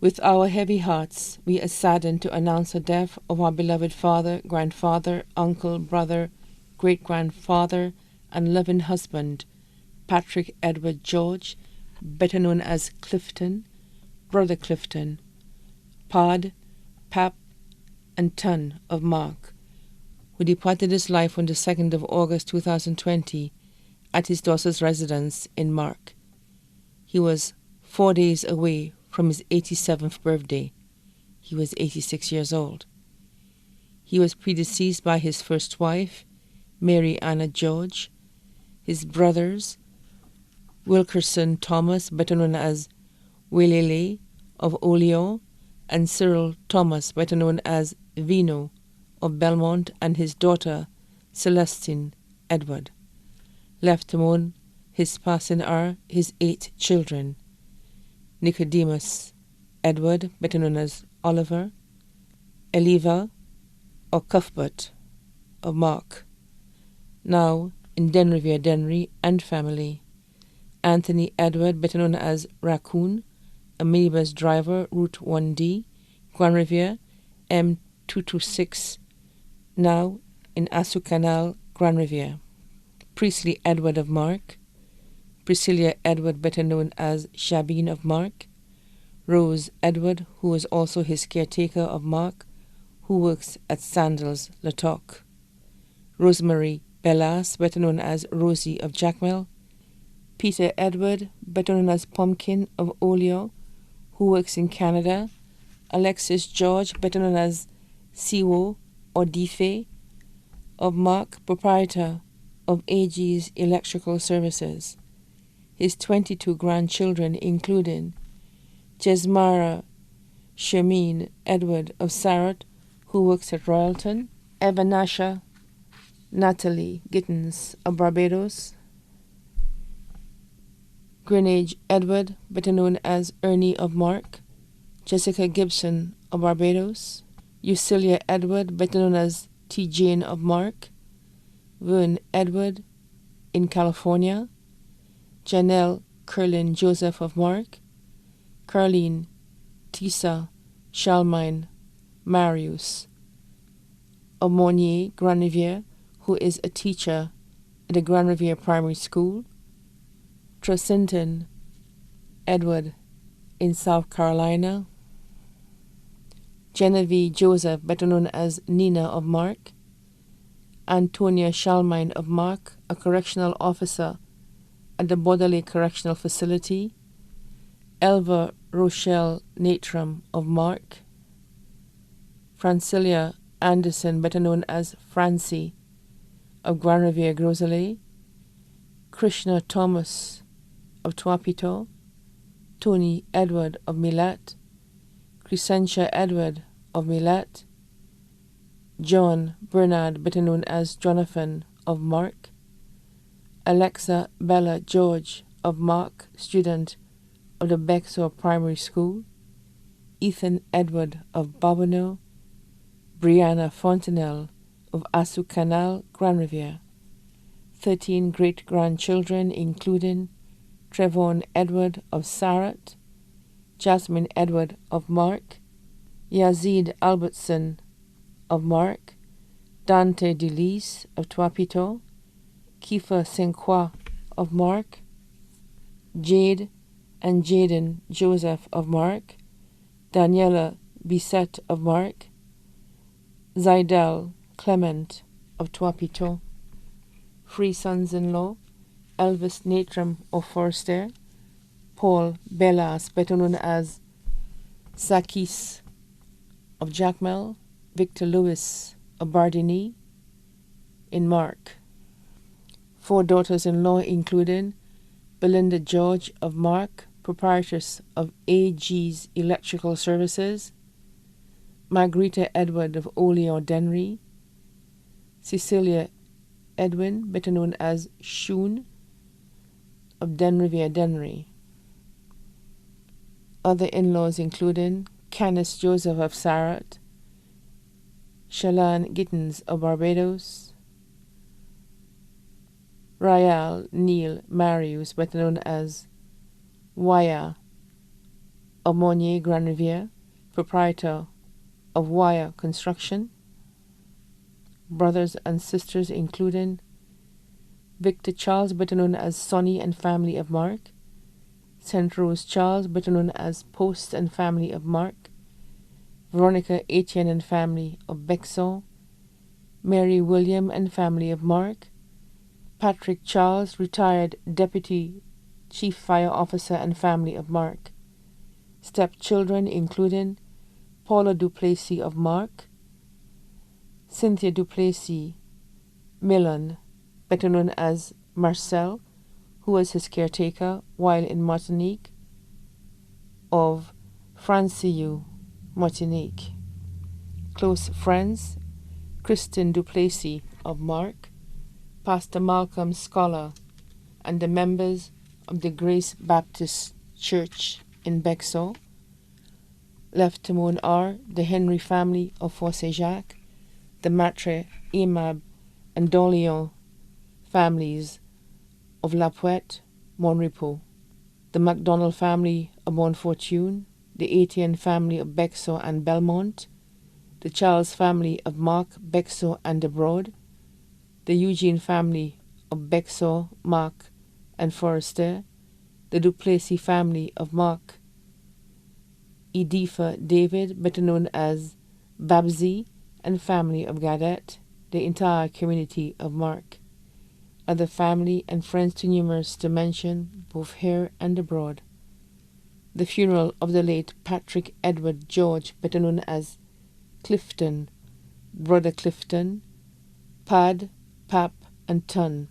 With our heavy hearts, we are saddened to announce the death of our beloved father, grandfather, uncle, brother, great-grandfather, and loving husband, Patrick Edward George, better known as Clifton, Brother Clifton, Pod, Pap, and Ton of Mark, who departed this life on the 2nd of August 2020 at his daughter's residence in Mark. He was 4 days away from his 87th birthday. He was 86 years old. He was predeceased by his first wife, Mary Anna George, his brothers, Wilkerson Thomas, better known as Welele of Olio, and Cyril Thomas, better known as Vino of Belmont, and his daughter, Celestine Edward. Left to mourn his passing are his 8 children, Nicodemus Edward, better known as Oliver, Eliva or Cuthbert of Mark, now in Denrevere, Denry, and family, Anthony Edward, better known as Raccoon, a minibus driver, Route 1D, Grand Riviere, M226, now in Assu Canal, Grand Riviere. Priestley Edward of Mark, Priscilla Edward, better known as Shabine of Mark, Rose Edward, who was also his caretaker of Mark, who works at Sandals, Latoc, Rosemary Bellas, better known as Rosie of Jackmel, Peter Edward, better known as Pumpkin of Olio, who works in Canada, Alexis George, better known as Siwo or Dife of Mark, proprietor of AG's Electrical Services. His 22 grandchildren, including Jesmara Shermine Edward of Sarot, who works at Royalton, Evanasha Natalie Gittins of Barbados, Greenage Edward, better known as Ernie of Mark, Jessica Gibson of Barbados, Eucelia Edward, better known as T. Jane of Mark, Vern Edward in California, Janelle Curlin Joseph of Mark, Carlene Tisa Shalmine Marius of Monnier, Grand Riviere, who is a teacher at the Grand Riviere Primary School, Tracinton Edward in South Carolina, Genevieve Joseph, better known as Nina of Mark, Antonia Shalmine of Mark, a correctional officer at the Borderley Correctional Facility, Elva Rochelle Natram of Mark, Francilia Anderson, better known as Francie of Grand Riviere Groselet, Krishna Thomas of Tuapito, Tony Edward of Milat, Crescentia Edward of Milat, John Bernard, better known as Jonathan of Mark, Alexa Bella George of Mark, student of the Bexor Primary School, Ethan Edward of Bobino, Brianna Fontenelle of Assu Canal, Grand Riviere. 13 great-grandchildren, including Trevon Edward of Sarat, Jasmine Edward of Mark, Yazid Albertson of Mark, Dante DeLise of Tuapito, Kiefer Senkwa of Mark, Jade and Jaden Joseph of Mark, Daniela Bisset of Mark, Zaidel Clement of Tuapito. 3 sons-in-law, Elvis Natram of Forster, Paul Bellas, better known as Sakis of Jackmel, Victor Lewis of Bardini in Mark. 4 daughters-in-law, including Belinda George of Mark, proprietress of AG's Electrical Services, Margarita Edward of Olio Denry, Cecilia Edwin, better known as Shoon, of Denrevere Denry. Other in-laws including Canis Joseph of Sarat, Shalan Gittins of Barbados, Rayal Neil Marius, better known as Waya of Monnier Grand Riviere, proprietor of Wire Construction. Brothers and sisters including Victor Charles, better known as Sonny and family of Mark. St. Rose Charles, better known as Post and family of Mark. Veronica Etienne and family of Bexon. Mary William and family of Mark. Patrick Charles, retired Deputy Chief Fire Officer and family of Mark. Stepchildren including Paula Duplessis of Mark. Cynthia Duplessis Millen, better known as Marcel, who was his caretaker while in Martinique, of Franciu, Martinique. Close friends, Kristen Duplessis of Mark, Pastor Malcolm Scholar, and the members of the Grace Baptist Church in Bexon. Lieutenant R., the Henry family of Fort Saint-Jacques, the Matre, Aimable, and D'Orléans families of La Poette, Monrepos, the MacDonald family of Montfortune, the Etienne family of Bexon and Belmont, the Charles family of Mark, Bexon and abroad, the Eugene family of Bexon, Mark, and Forester, the Duplessis family of Mark, Edifa David, better known as Babsy, and family of Gadet, the entire community of Mark, other family and friends too numerous to mention, both here and abroad. The funeral of the late Patrick Edward George, better known as Clifton, Brother Clifton, Pad, Pap, and Ton,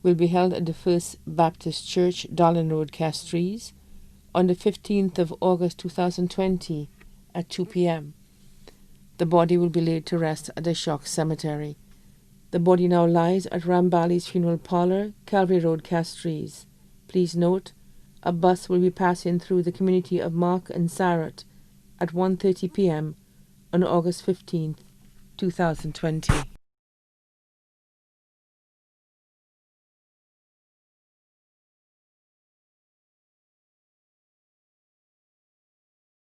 will be held at the First Baptist Church, Darlin Road, Castries, on the 15th of August 2020 at 2 p.m. The body will be laid to rest at the Shock Cemetery. The body now lies at Rambali's Funeral Parlour, Calvary Road, Castries. Please note, a bus will be passing through the community of Mark and Sarot at 1:30 p.m. on August 15th, 2020.